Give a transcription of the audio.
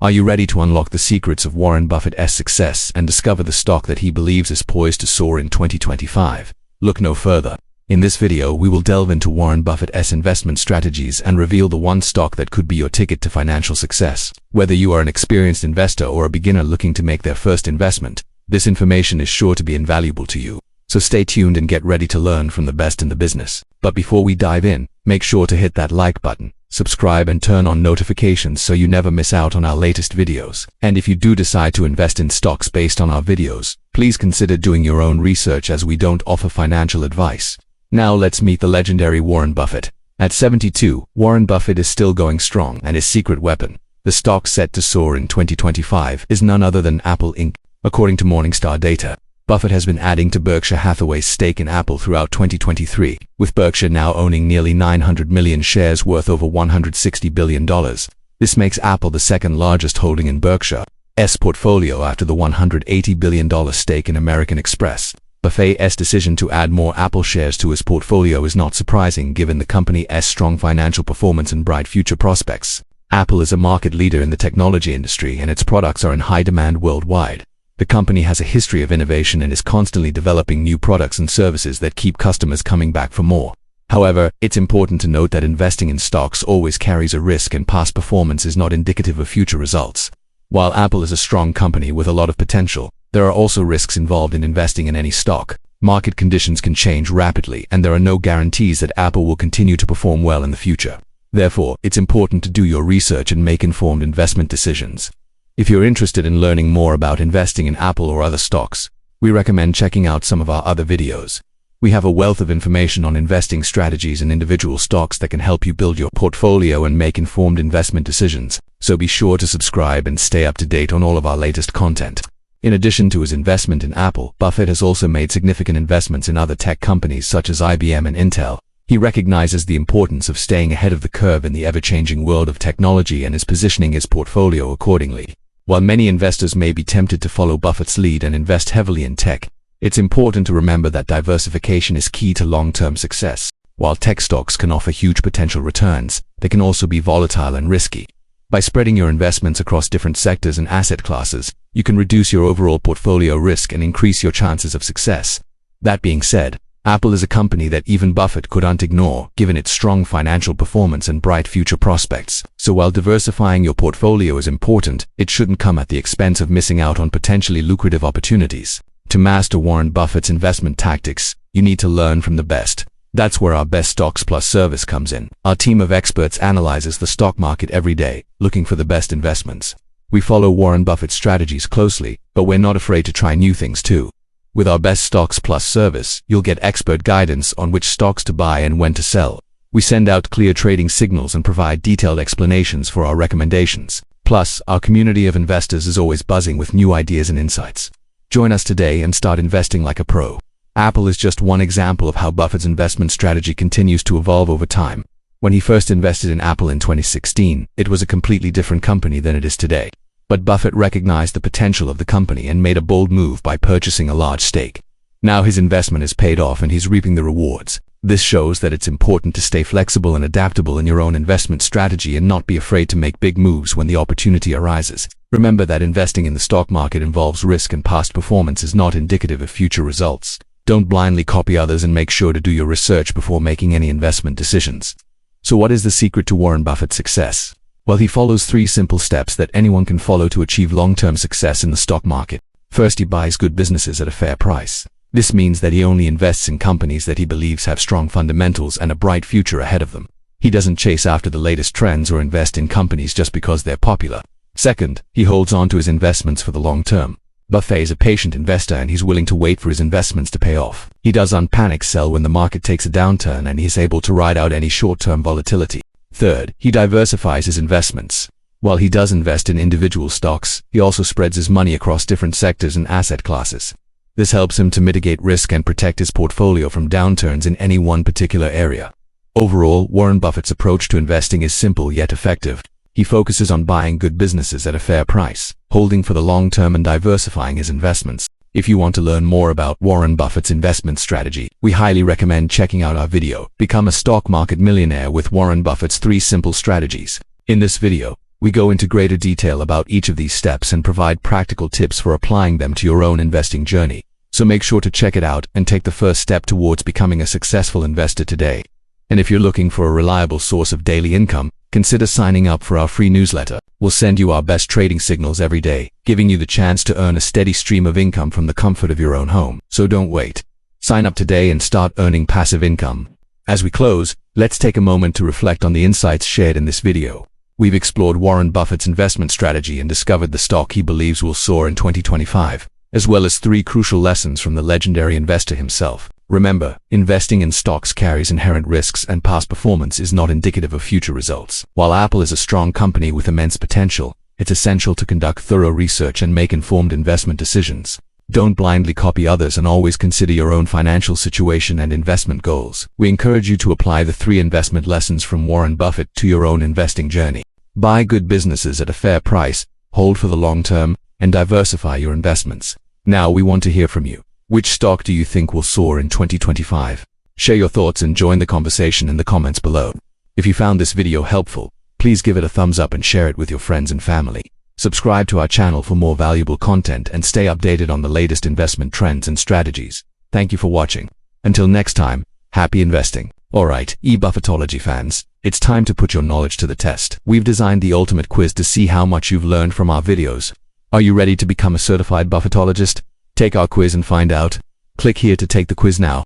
Are you ready to unlock the secrets of Warren Buffett's success and discover the stock that he believes is poised to soar in 2025? Look no further. In this video, we will delve into Warren Buffett's investment strategies and reveal the one stock that could be your ticket to financial success. Whether you are an experienced investor or a beginner looking to make their first investment, this information is sure to be invaluable to you. So stay tuned and get ready to learn from the best in the business. But before we dive in, make sure to hit that like button, subscribe and turn on notifications so you never miss out on our latest videos. And if you do decide to invest in stocks based on our videos, please consider doing your own research as we don't offer financial advice. Now let's meet the legendary Warren Buffett. At 72, Warren Buffett is still going strong, and his secret weapon, the stock set to soar in 2025, is none other than Apple Inc. According to Morningstar data, Buffett has been adding to Berkshire Hathaway's stake in Apple throughout 2023, with Berkshire now owning nearly 900 million shares worth over $160 billion. This makes Apple the second largest holding in Berkshire's portfolio after the $180 billion stake in American Express. Buffett's decision to add more Apple shares to his portfolio is not surprising given the company's strong financial performance and bright future prospects. Apple is a market leader in the technology industry, and its products are in high demand worldwide. The company has a history of innovation and is constantly developing new products and services that keep customers coming back for more. However, it's important to note that investing in stocks always carries a risk, and past performance is not indicative of future results. While Apple is a strong company with a lot of potential, there are also risks involved in investing in any stock. Market conditions can change rapidly, and there are no guarantees that Apple will continue to perform well in the future. Therefore, it's important to do your research and make informed investment decisions. If you're interested in learning more about investing in Apple or other stocks, we recommend checking out some of our other videos. We have a wealth of information on investing strategies and individual stocks that can help you build your portfolio and make informed investment decisions, so be sure to subscribe and stay up to date on all of our latest content. In addition to his investment in Apple, Buffett has also made significant investments in other tech companies such as IBM and Intel. He recognizes the importance of staying ahead of the curve in the ever-changing world of technology and is positioning his portfolio accordingly. While many investors may be tempted to follow Buffett's lead and invest heavily in tech, it's important to remember that diversification is key to long-term success. While tech stocks can offer huge potential returns, they can also be volatile and risky. By spreading your investments across different sectors and asset classes, you can reduce your overall portfolio risk and increase your chances of success. That being said, Apple is a company that even Buffett couldn't ignore, given its strong financial performance and bright future prospects. So while diversifying your portfolio is important, it shouldn't come at the expense of missing out on potentially lucrative opportunities. To master Warren Buffett's investment tactics, you need to learn from the best. That's where our Best Stocks Plus service comes in. Our team of experts analyzes the stock market every day, looking for the best investments. We follow Warren Buffett's strategies closely, but we're not afraid to try new things too. With our Best Stocks Plus service, you'll get expert guidance on which stocks to buy and when to sell. We send out clear trading signals and provide detailed explanations for our recommendations. Plus, our community of investors is always buzzing with new ideas and insights. Join us today and start investing like a pro. Apple is just one example of how Buffett's investment strategy continues to evolve over time. When he first invested in Apple in 2016, it was a completely different company than it is today. But Buffett recognized the potential of the company and made a bold move by purchasing a large stake. Now his investment is paid off and he's reaping the rewards. This shows that it's important to stay flexible and adaptable in your own investment strategy and not be afraid to make big moves when the opportunity arises. Remember that investing in the stock market involves risk, and past performance is not indicative of future results. Don't blindly copy others, and make sure to do your research before making any investment decisions. So what is the secret to Warren Buffett's success? Well, he follows 3 simple steps that anyone can follow to achieve long-term success in the stock market. First, he buys good businesses at a fair price. This means that he only invests in companies that he believes have strong fundamentals and a bright future ahead of them. He doesn't chase after the latest trends or invest in companies just because they're popular. Second, he holds on to his investments for the long term. Buffett is a patient investor, and he's willing to wait for his investments to pay off. He doesn't panic sell when the market takes a downturn, and he's able to ride out any short-term volatility. Third, he diversifies his investments. While he does invest in individual stocks, he also spreads his money across different sectors and asset classes. This helps him to mitigate risk and protect his portfolio from downturns in any one particular area. Overall, Warren Buffett's approach to investing is simple yet effective. He focuses on buying good businesses at a fair price, holding for the long term and diversifying his investments. If you want to learn more about Warren Buffett's investment strategy, we highly recommend checking out our video, Become a Stock Market Millionaire with Warren Buffett's 3 Simple Strategies. In this video, We go into greater detail about each of these steps and provide practical tips for applying them to your own investing journey. So make sure to check it out and take the first step towards becoming a successful investor today. And if you're looking for a reliable source of daily income, consider signing up for our free newsletter. We'll send you our best trading signals every day, giving you the chance to earn a steady stream of income from the comfort of your own home. So don't wait. Sign up today and start earning passive income. As we close, let's take a moment to reflect on the insights shared in this video. We've explored Warren Buffett's investment strategy and discovered the stock he believes will soar in 2025, as well as 3 crucial lessons from the legendary investor himself. Remember, investing in stocks carries inherent risks, and past performance is not indicative of future results. While Apple is a strong company with immense potential, it's essential to conduct thorough research and make informed investment decisions. Don't blindly copy others and always consider your own financial situation and investment goals. We encourage you to apply the 3 investment lessons from Warren Buffett to your own investing journey. Buy good businesses at a fair price, hold for the long term, and diversify your investments. Now we want to hear from you. Which stock do you think will soar in 2025? Share your thoughts and join the conversation in the comments below. If you found this video helpful, please give it a thumbs up and share it with your friends and family. Subscribe to our channel for more valuable content and stay updated on the latest investment trends and strategies. Thank you for watching. Until next time, happy investing. Alright, Buffettology fans, it's time to put your knowledge to the test. We've designed the ultimate quiz to see how much you've learned from our videos. Are you ready to become a certified Buffettologist? Take our quiz and find out. Click here to take the quiz now.